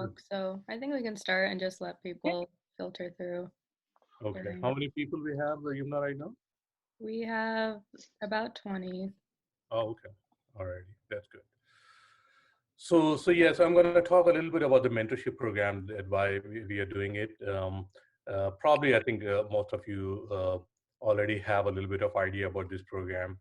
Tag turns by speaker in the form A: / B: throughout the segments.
A: Good.
B: talk. So I think we can start and just let people filter through their
A: Okay. How
B: name.
A: many people we have, Yumna, right now?
B: We have about 20.
A: Oh, okay. Alrighty. That's good. So yes, I'm going to talk a little bit about the mentorship program and why we are doing it. Probably, I think most of you already have a little bit of idea about this program.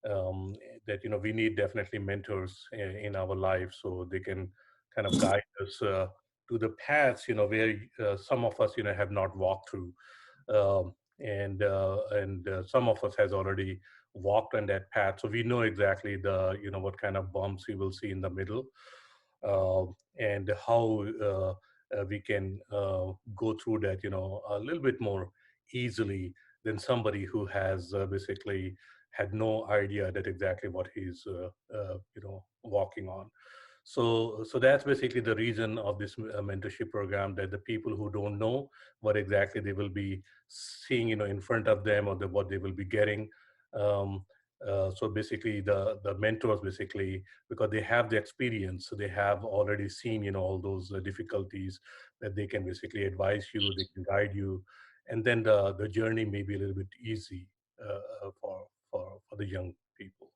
A: Um, that we need definitely mentors in our lives so they can kind of guide us to the paths where some of us have not walked through. And some of us has already walked on that path, so we know exactly the what kind of bumps we will see in the middle, uh, and how we can go through that a little bit more easily than somebody who has basically had no idea that exactly what he's walking on. So that's basically the reason of this mentorship program, that the people who don't know what exactly they will be seeing in front of them, or what they will be getting. um, so basically the mentors, basically, because they have the experience, so they have already seen all those difficulties, that they can basically advise you, they can guide you, and then the journey may be a little bit easy for the young people.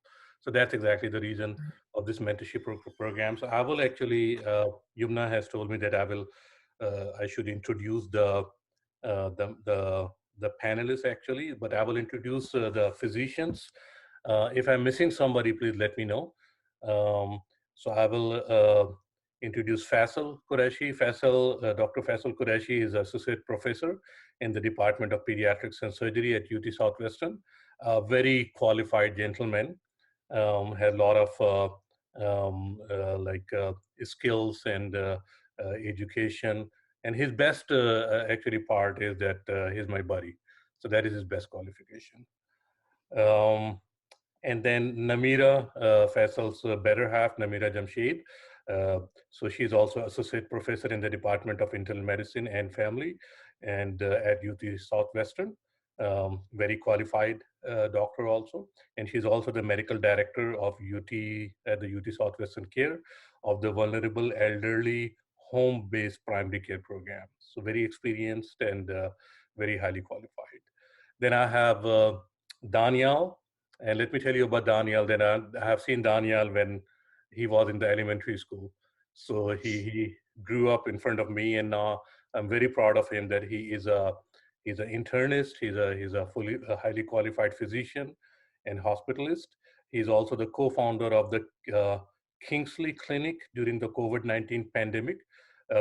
A: So that's exactly the reason of this mentorship program. So I will actually, Yumna has told me that I should introduce uh, the the the panelists actually, but I will introduce the physicians. If I'm missing somebody, please let me know. Um, so I will introduce Faisal Qureshi. Dr. Faisal Qureshi is associate professor in the Department of Pediatrics and Surgery at UT Southwestern. A very qualified gentleman, has a lot of skills and education. And his best actually part is that he's my buddy. So that is his best qualification. Um, and then Namira, Faisal's better half, Namira Jamshed. Uh, so she's also associate professor in the Department of Internal Medicine and Family, and at UT Southwestern. Very qualified doctor also, and she's also the medical director of UT at the UT Southwestern Care of the Vulnerable Elderly Home-Based Primary Care Program. So very experienced and very highly qualified. Then I have Daniel, and let me tell you about Daniel. Then I have seen Daniel when he was in the elementary school. So he grew up in front of me, and now I'm very proud of him that he's an internist. He's a highly qualified physician and hospitalist. He's also the co-founder of the Kingsley Clinic during the COVID-19 pandemic,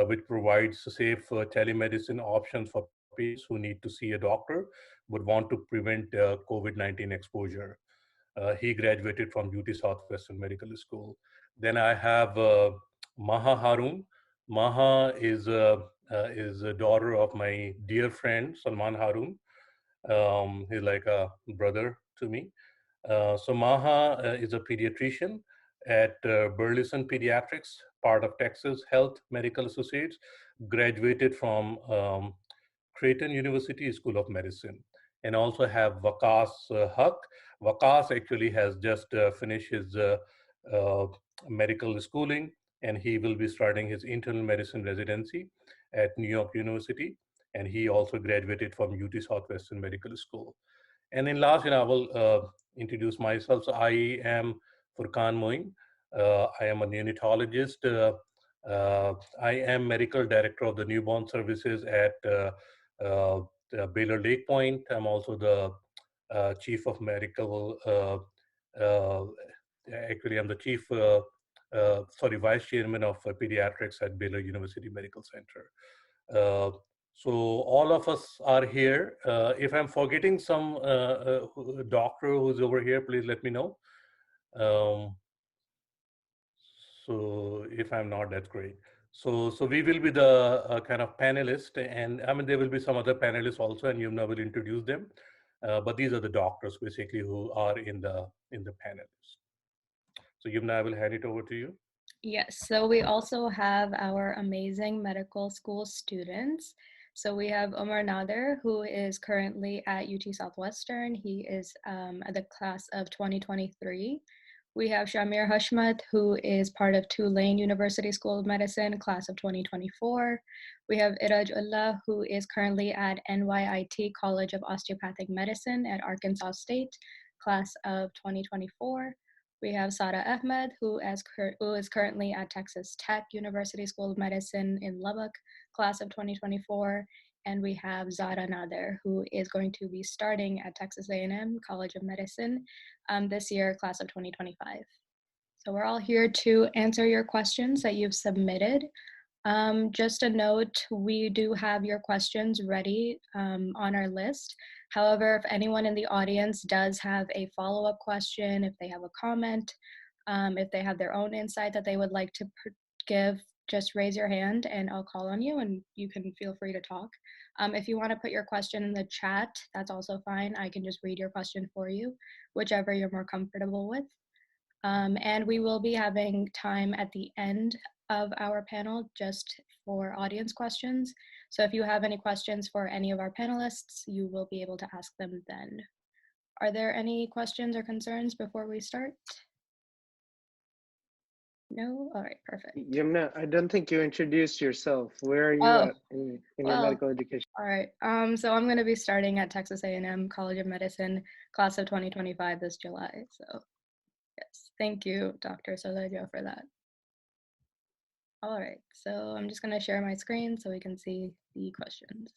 A: which provides safe telemedicine options for patients who need to see a doctor but want to prevent COVID-19 exposure. He graduated from UT Southwestern Medical School. Then I have Maha Harun. Maha is a daughter of my dear friend Salman Harun. He's like a brother to me. So Maha is a pediatrician at Burleson Pediatrics, part of Texas Health Medical Associates, graduated from Creighton University School of Medicine, and also have Vakas Haq. Vakas actually has just finished his uh, medical schooling, and he will be starting his internal medicine residency at New York University, and he also graduated from UT Southwestern Medical School. And then last, I will introduce myself. So I am Furkan Moin. I am a neonatologist. I am medical director of the newborn services at uh, Baylor Lake Point. I'm also the chief of medical. Uh, Actually, I'm the vice chairman of pediatrics at Baylor University Medical Center. Uh, so all of us are here. If I'm forgetting some doctor who's over here, please let me know. Um, so if I'm not, that's great. So we will be the kind of panelist, and I mean there will be some other panelists also, and Yumna will introduce them. But these are the doctors basically who are in the panelists. So Yumna, I will hand it over to you.
B: Yes, so we also have our amazing medical school students. So we have Omar Nader, who is currently at UT Southwestern. He is at the class of 2023. We have Shamir Hashmat, who is part of Tulane University School of Medicine, class of 2024. We have Iraj Ullah, who is currently at NYIT College of Osteopathic Medicine at Arkansas State, class of 2024. We have Sara Ahmed, who is currently at Texas Tech University School of Medicine in Lubbock, class of 2024. And we have Zara Nader, who is going to be starting at Texas A&M College of Medicine this year, class of 2025. So we're all here to answer your questions that you've submitted. Just a note, we do have your questions ready on our list. However, if anyone in the audience does have a follow-up question, if they have a comment, if they have their own insight that they would like to give, just raise your hand and I'll call on you and you can feel free to talk. If you want to put your question in the chat, that's also fine. I can just read your question for you, whichever you're more comfortable with. And we will be having time at the end of our panel just for audience questions. So if you have any questions for any of our panelists, you will be able to ask them then. Are there any questions or concerns before we start? No? All right, perfect.
C: Yumna, I don't think you introduced yourself. Where are you at in your medical education?
B: All right, so I'm going to be starting at Texas A&M College of Medicine, class of 2025 this July. So yes, thank you, Dr. Solejo, for that. All right, so I'm just going to share my screen so we can see the questions.